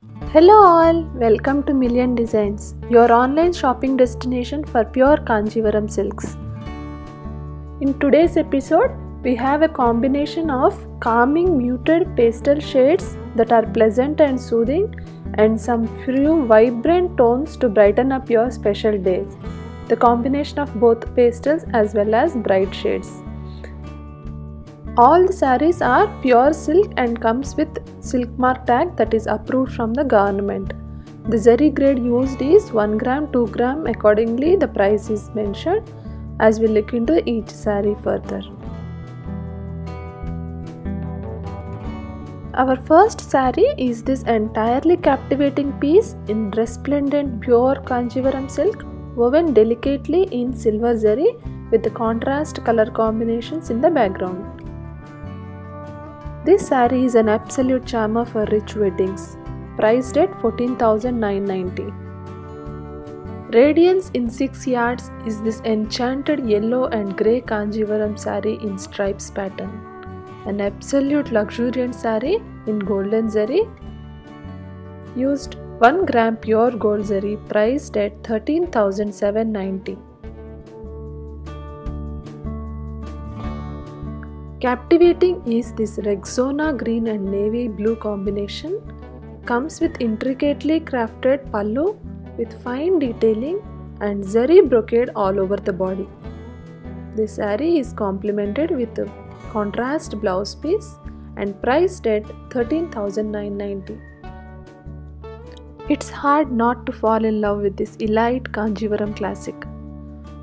Hello all, welcome to Million Designs, your online shopping destination for pure Kanjivaram silks. In today's episode, we have a combination of calming muted pastel shades that are pleasant and soothing and some few vibrant tones to brighten up your special days. The combination of both pastels as well as bright shades. All the sarees are pure silk and comes with silk mark tag that is approved from the government. The zari grade used is 1 gram, 2 gram, accordingly the price is mentioned as we look into each saree further. Our first saree is this entirely captivating piece in resplendent pure Kanjivaram silk woven delicately in silver zari with the contrast color combinations in the background. This saree is an absolute charmer for rich weddings, priced at 14,990. Radiance in 6 yards is this enchanted yellow and grey Kanjivaram saree in stripes pattern. An absolute luxuriant saree in golden zari, used 1 gram pure gold zari, priced at 13,790. Captivating is this Rexona green and navy blue combination. Comes with intricately crafted pallu with fine detailing and zari brocade all over the body. This saree is complemented with a contrast blouse piece and priced at 13,990. It's hard not to fall in love with this elite Kanjivaram classic.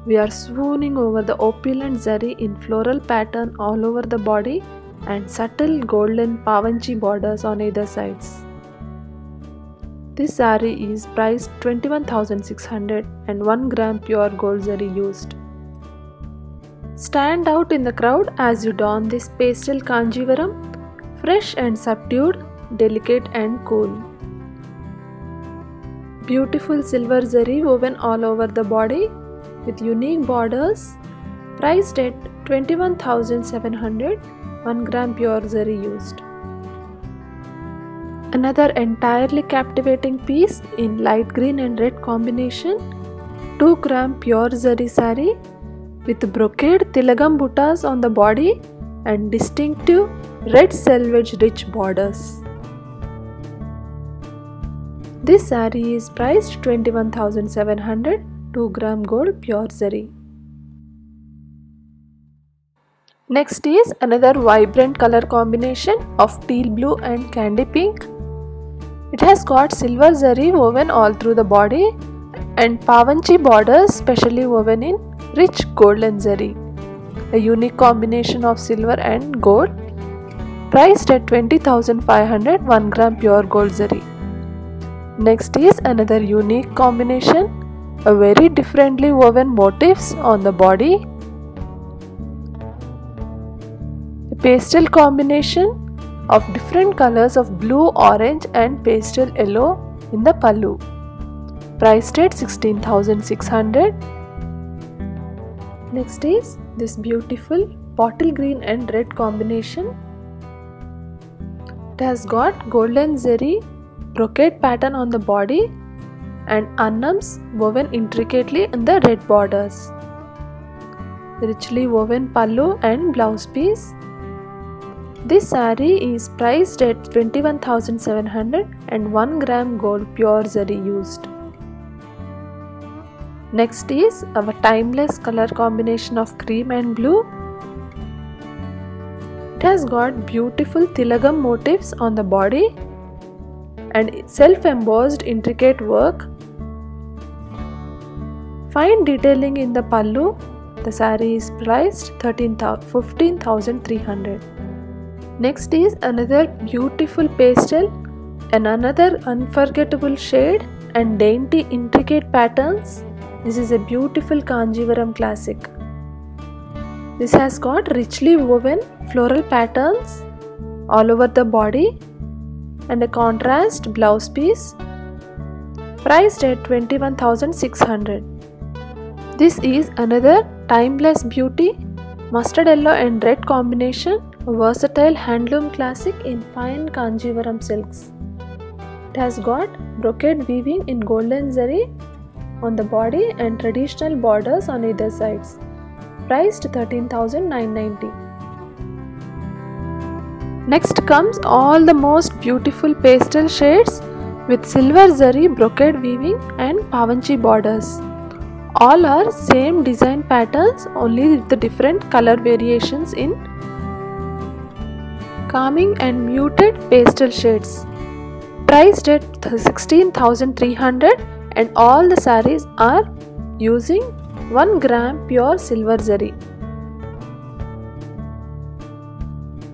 We are swooning over the opulent zari in floral pattern all over the body and subtle golden pavanchi borders on either sides. This saree is priced 21,600 and 1 gram pure gold zari used. Stand out in the crowd as you don this pastel Kanjivaram, fresh and subdued, delicate and cool. Beautiful silver zari woven all over the body with unique borders, priced at 21,700, 1 gram pure zari used. Another entirely captivating piece in light green and red combination, 2 gram pure zari saree with brocade tilagam buttas on the body and distinctive red selvage rich borders. This saree is priced 21,700, 2 gram gold pure zari. Next is another vibrant color combination of teal blue and candy pink. It has got silver zari woven all through the body and pavanchi borders specially woven in rich golden zari. A unique combination of silver and gold, priced at 20,500, 1 gram pure gold zari. Next is another unique combination, a very differently woven motifs on the body, a pastel combination of different colors of blue, orange and pastel yellow in the pallu, priced at 16,600. Next is this beautiful bottle green and red combination. It has got golden zari brocade pattern on the body and annams woven intricately in the red borders. Richly woven pallu and blouse piece. This saree is priced at 21,700 and 1 gram gold pure zari used. Next is our timeless color combination of cream and blue. It has got beautiful tilagam motifs on the body and self-embossed intricate work. Fine detailing in the pallu. The saree is priced 15,300. Next is another beautiful pastel and another unforgettable shade and dainty intricate patterns. This is a beautiful Kanjivaram classic. This has got richly woven floral patterns all over the body and a contrast blouse piece, priced at 21,600. This is another timeless beauty, mustard yellow and red combination, a versatile handloom classic in fine Kanjivaram silks. It has got brocade weaving in golden zari on the body and traditional borders on either sides. Priced 13,990. Next comes all the most beautiful pastel shades with silver zari brocade weaving and pavanchi borders. All are same design patterns, only with the different color variations in calming and muted pastel shades. Priced at 16,300, and all the sarees are using 1 gram pure silver zari.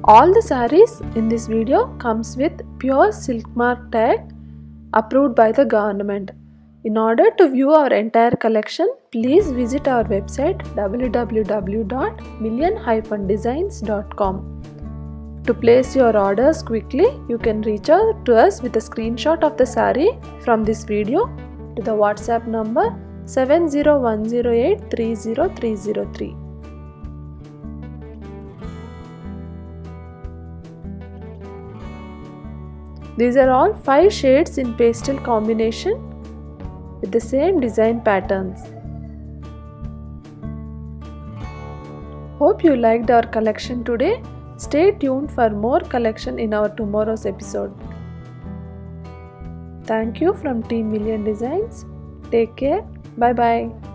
All the sarees in this video comes with pure silk mark tag approved by the government. In order to view our entire collection, please visit our website www.million-designs.com. To place your orders quickly, you can reach out to us with a screenshot of the saree from this video to the WhatsApp number 70108-30303. These are all 5 shades in pastel combination with the same design patterns. Hope you liked our collection today. Stay tuned for more collection in our tomorrow's episode. Thank you from Team Million Designs. Take care. Bye bye.